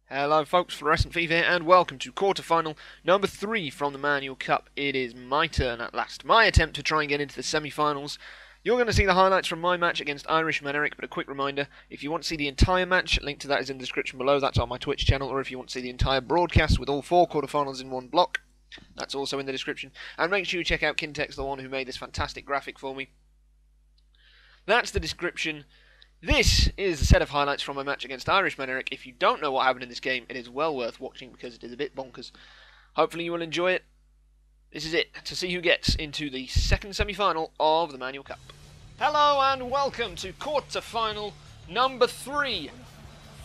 Hello folks, FluorescentFIFA here, and welcome to quarter-final number 3 from the Manual Cup. It is my turn at last. My attempt to try and get into the semi-finals. You're going to see the highlights from my match against IrishmanEric, but a quick reminder, if you want to see the entire match, a link to that is in the description below. That's on my Twitch channel, or if you want to see the entire broadcast with all 4 quarter-finals in one block, that's also in the description. And make sure you check out Kintex, the one who made this fantastic graphic for me. That's the description. This is a set of highlights from my match against IrishmanEric. If you don't know what happened in this game, it is well worth watching because it is a bit bonkers. Hopefully you will enjoy it. This is it, to see who gets into the second semi-final of the Manual Cup. Hello and welcome to quarter-final number 3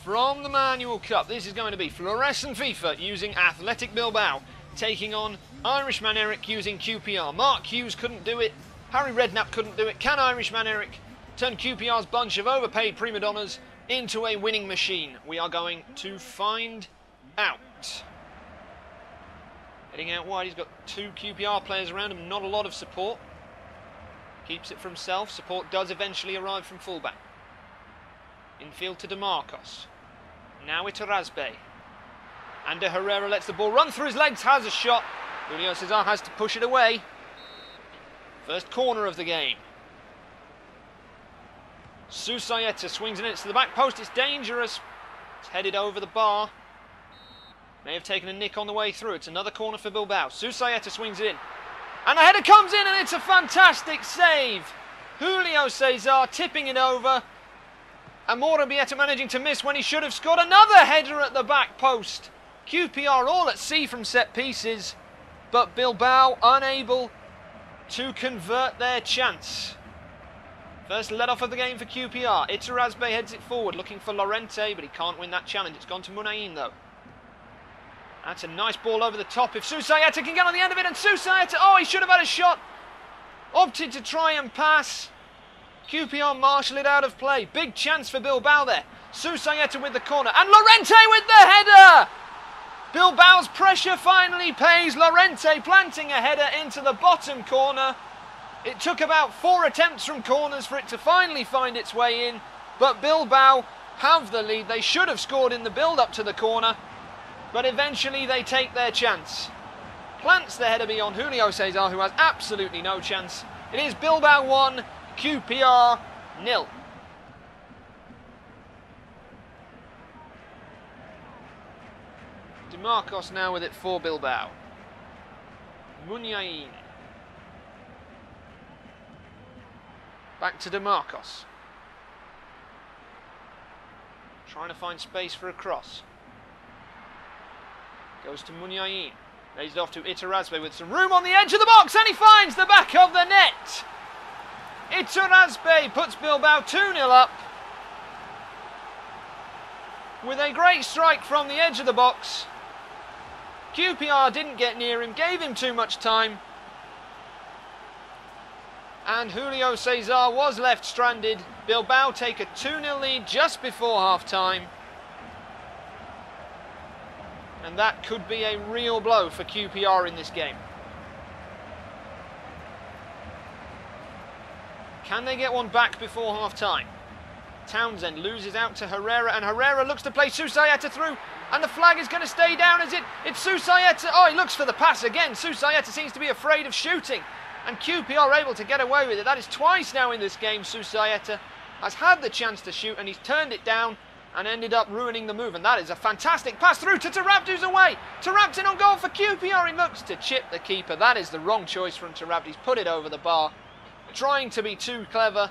from the Manual Cup. This is going to be FluorescentFIFA using Athletic Bilbao, taking on IrishmanEric using QPR. Mark Hughes couldn't do it, Harry Redknapp couldn't do it. Can IrishmanEric turn QPR's bunch of overpaid prima donnas into a winning machine? We are going to find out. Heading out wide, he's got 2 QPR players around him, not a lot of support. Keeps it for himself. Support does eventually arrive from fullback. Infield to DeMarcos. Now it's Razbe. And Herrera lets the ball run through his legs, has a shot. Julio Cesar has to push it away. First corner of the game. Susayeta swings it in, it's to the back post, it's dangerous. It's headed over the bar. May have taken a nick on the way through. It's another corner for Bilbao. Susayeta swings it in. And the header comes in and it's a fantastic save. Julio Cesar tipping it over. And Morabieta managing to miss when he should have scored. Another header at the back post. QPR all at sea from set pieces. But Bilbao unable to convert their chance. First let-off of the game for QPR. Iterazbe heads it forward, looking for Lorente, but he can't win that challenge. It's gone to Munain, though. That's a nice ball over the top. If Susayeta can get on the end of it, and Susayeta, oh, he should have had a shot. Opted to try and pass. QPR marshal it out of play. Big chance for Bilbao there. Susayeta with the corner, and Lorente with the header! Bilbao's pressure finally pays. Lorente planting a header into the bottom corner. It took about 4 attempts from corners for it to finally find its way in, but Bilbao have the lead. They should have scored in the build-up to the corner, but eventually they take their chance. Plants the header beyond Julio Cesar, who has absolutely no chance. It is Bilbao 1, QPR 0. DeMarcos now with it for Bilbao. Munain. Back to DeMarcos. Trying to find space for a cross. Goes to Munain. Lays it off to Iterazbe with some room on the edge of the box, and he finds the back of the net. Iterazbe puts Bilbao 2-0 up. With a great strike from the edge of the box. QPR didn't get near him, gave him too much time. And Julio Cesar was left stranded. Bilbao take a 2-0 lead just before half-time. And that could be a real blow for QPR in this game. Can they get one back before half-time? Townsend loses out to Herrera, and Herrera looks to play Susayeta through. And the flag is going to stay down, is it? It's Susayeta. Oh, he looks for the pass again. Susayeta seems to be afraid of shooting. And QPR are able to get away with it. That is twice now in this game. Susayeta has had the chance to shoot and he's turned it down and ended up ruining the move. And that is a fantastic pass through to Tarabd, who's away. Tarabd's in on goal for QPR. He looks to chip the keeper. That is the wrong choice from Tarabd. He's put it over the bar. Trying to be too clever.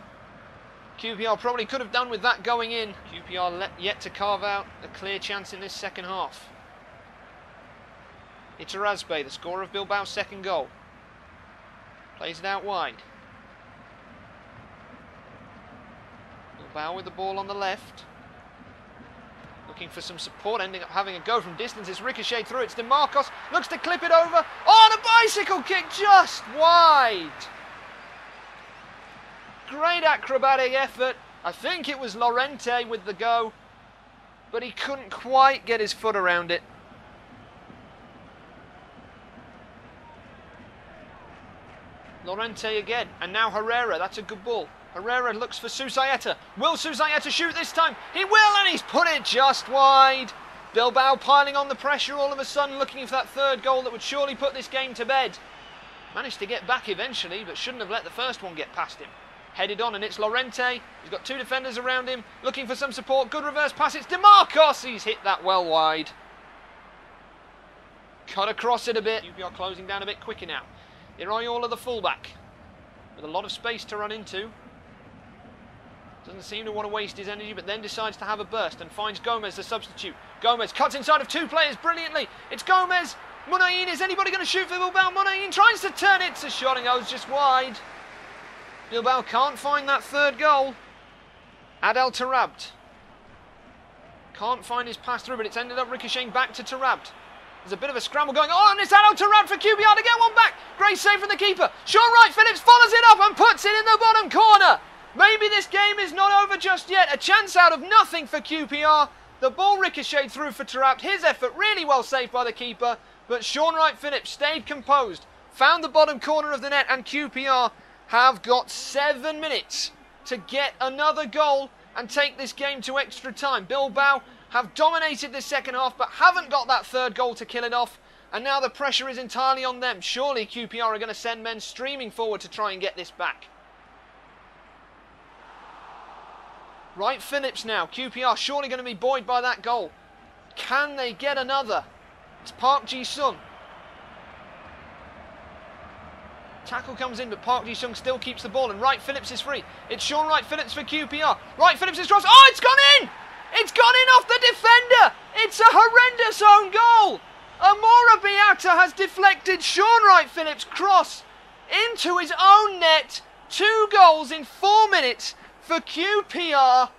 QPR probably could have done with that going in. QPR yet to carve out a clear chance in this second half. Iterazbe, the scorer of Bilbao's second goal. Plays it out wide. Bilbao with the ball on the left. Looking for some support, ending up having a go from distance. It's ricocheted through. It's DeMarcos. Looks to clip it over. Oh, and a bicycle kick just wide. Great acrobatic effort. I think it was Lorente with the go, but he couldn't quite get his foot around it. Lorente again, and now Herrera. That's a good ball. Herrera looks for Susaeta. Will Susaeta shoot this time? He will, and he's put it just wide. Bilbao piling on the pressure all of a sudden, looking for that third goal that would surely put this game to bed. Managed to get back eventually, but shouldn't have let the first one get past him. Headed on, and it's Llorente. He's got two defenders around him, looking for some support. Good reverse pass. It's DeMarcos. He's hit that well wide. Cut across it a bit. QPR closing down a bit quicker now. Iraola, the fullback, with a lot of space to run into. Doesn't seem to want to waste his energy, but then decides to have a burst and finds Gomez, the substitute. Gomez cuts inside of two players brilliantly. It's Gomez. Munayin, is anybody going to shoot for Bilbao? Munayin tries to turn it. It's a shot and goes just wide. Bilbao can't find that third goal. Adel Tarabt can't find his pass through, but it's ended up ricocheting back to Tarabt. There's a bit of a scramble going on, and it's Adel Tarabt for QPR to get one back. Great save from the keeper. Sean Wright-Phillips follows it up and puts it in the bottom corner. Maybe this game is not over just yet. A chance out of nothing for QPR. The ball ricocheted through for Tarabt. His effort really well saved by the keeper, but Sean Wright-Phillips stayed composed, found the bottom corner of the net, and QPR have got 7 minutes to get another goal and take this game to extra time. Bilbao have dominated this second half, but haven't got that third goal to kill it off, and now the pressure is entirely on them. Surely QPR are going to send men streaming forward to try and get this back. Wright-Phillips now. QPR surely going to be buoyed by that goal. Can they get another? It's Park Ji-sung. Tackle comes in, but Park Ji-sung still keeps the ball, and Wright-Phillips is free. It's Sean Wright-Phillips for QPR. Wright-Phillips is cross. Oh, it's gone in! It's gone in off the defender! It's a horrendous own goal! Amora Beata has deflected Sean Wright-Phillips' cross into his own net. 2 goals in 4 minutes for QPR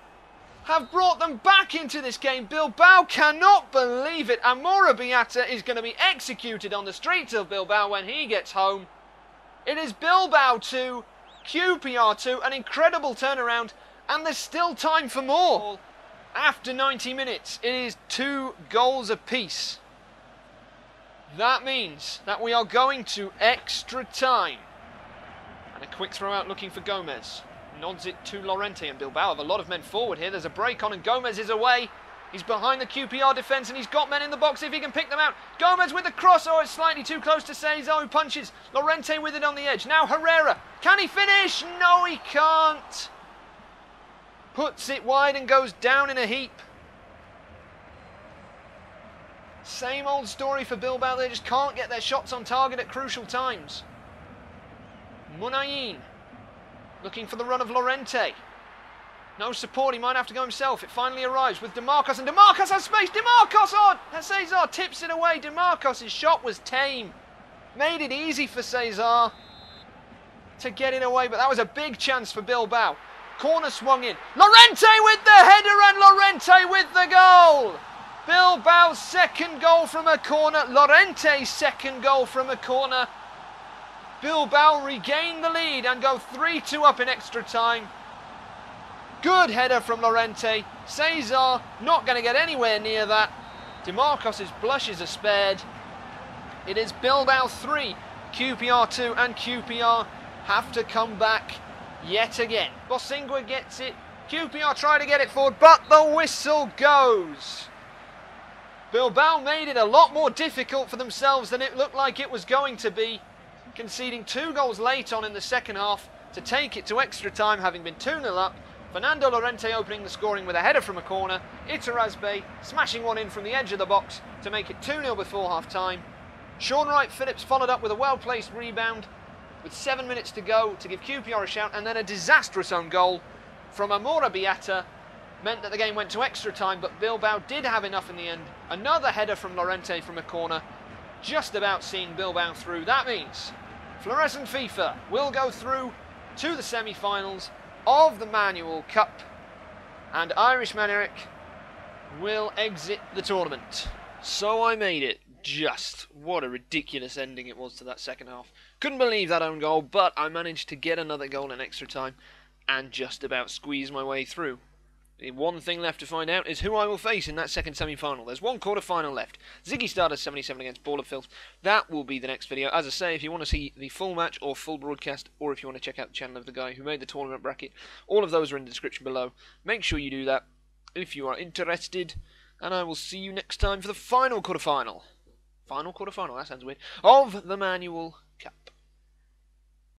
have brought them back into this game. Bilbao cannot believe it. Amora Beata is going to be executed on the streets of Bilbao when he gets home. It is Bilbao 2, QPR 2, an incredible turnaround, and there's still time for more. After 90 minutes, it is 2 goals apiece. That means that we are going to extra time. And a quick throw out looking for Gomez. Nods it to Llorente, and Bilbao have a lot of men forward here. There's a break on, and Gomez is away. He's behind the QPR defence, and he's got men in the box if he can pick them out. Gomez with the cross. Oh, it's slightly too close to Cesar, who punches. Llorente with it on the edge. Now Herrera. Can he finish? No, he can't. Puts it wide and goes down in a heap. Same old story for Bilbao. They just can't get their shots on target at crucial times. Munayin looking for the run of Llorente. No support, he might have to go himself. It finally arrives with DeMarcos, and DeMarcos has space. DeMarcos, oh, Cesar tips it away. DeMarcos' shot was tame. Made it easy for Cesar to get it away, but that was a big chance for Bilbao. Corner swung in. Llorente with the header, and Llorente with the goal. Bilbao's second goal from a corner. Llorente's second goal from a corner. Bilbao regain the lead and go 3-2 up in extra time. Good header from Llorente. Cesar not going to get anywhere near that. DeMarcos' blushes are spared. It is Bilbao 3, QPR 2, and QPR have to come back yet again. Bosingwa gets it. QPR try to get it forward, but the whistle goes. Bilbao made it a lot more difficult for themselves than it looked like it was going to be, conceding 2 goals late on in the second half to take it to extra time, having been 2-0 up. Fernando Llorente opening the scoring with a header from a corner. Iterazbe smashing one in from the edge of the box to make it 2-0 before half-time. Sean Wright-Phillips followed up with a well-placed rebound with 7 minutes to go to give QPR a shout, and then a disastrous own goal from Amora Beata meant that the game went to extra time, but Bilbao did have enough in the end. Another header from Llorente from a corner, just about seeing Bilbao through. That means Fluorescent FIFA will go through to the semi-finals of the Manual Cup, and IrishmanEric will exit the tournament. So I made it. Just what a ridiculous ending it was to that second half. Couldn't believe that own goal, but I managed to get another goal in extra time and just about squeeze my way through. The one thing left to find out is who I will face in that second semi-final. There's one quarter-final left. Ziggy Stardust 77 against Ball of Filth. That will be the next video. As I say, if you want to see the full match or full broadcast, or if you want to check out the channel of the guy who made the tournament bracket, all of those are in the description below. Make sure you do that if you are interested. And I will see you next time for the final quarter-final. Final quarter-final, that sounds weird. Of the manual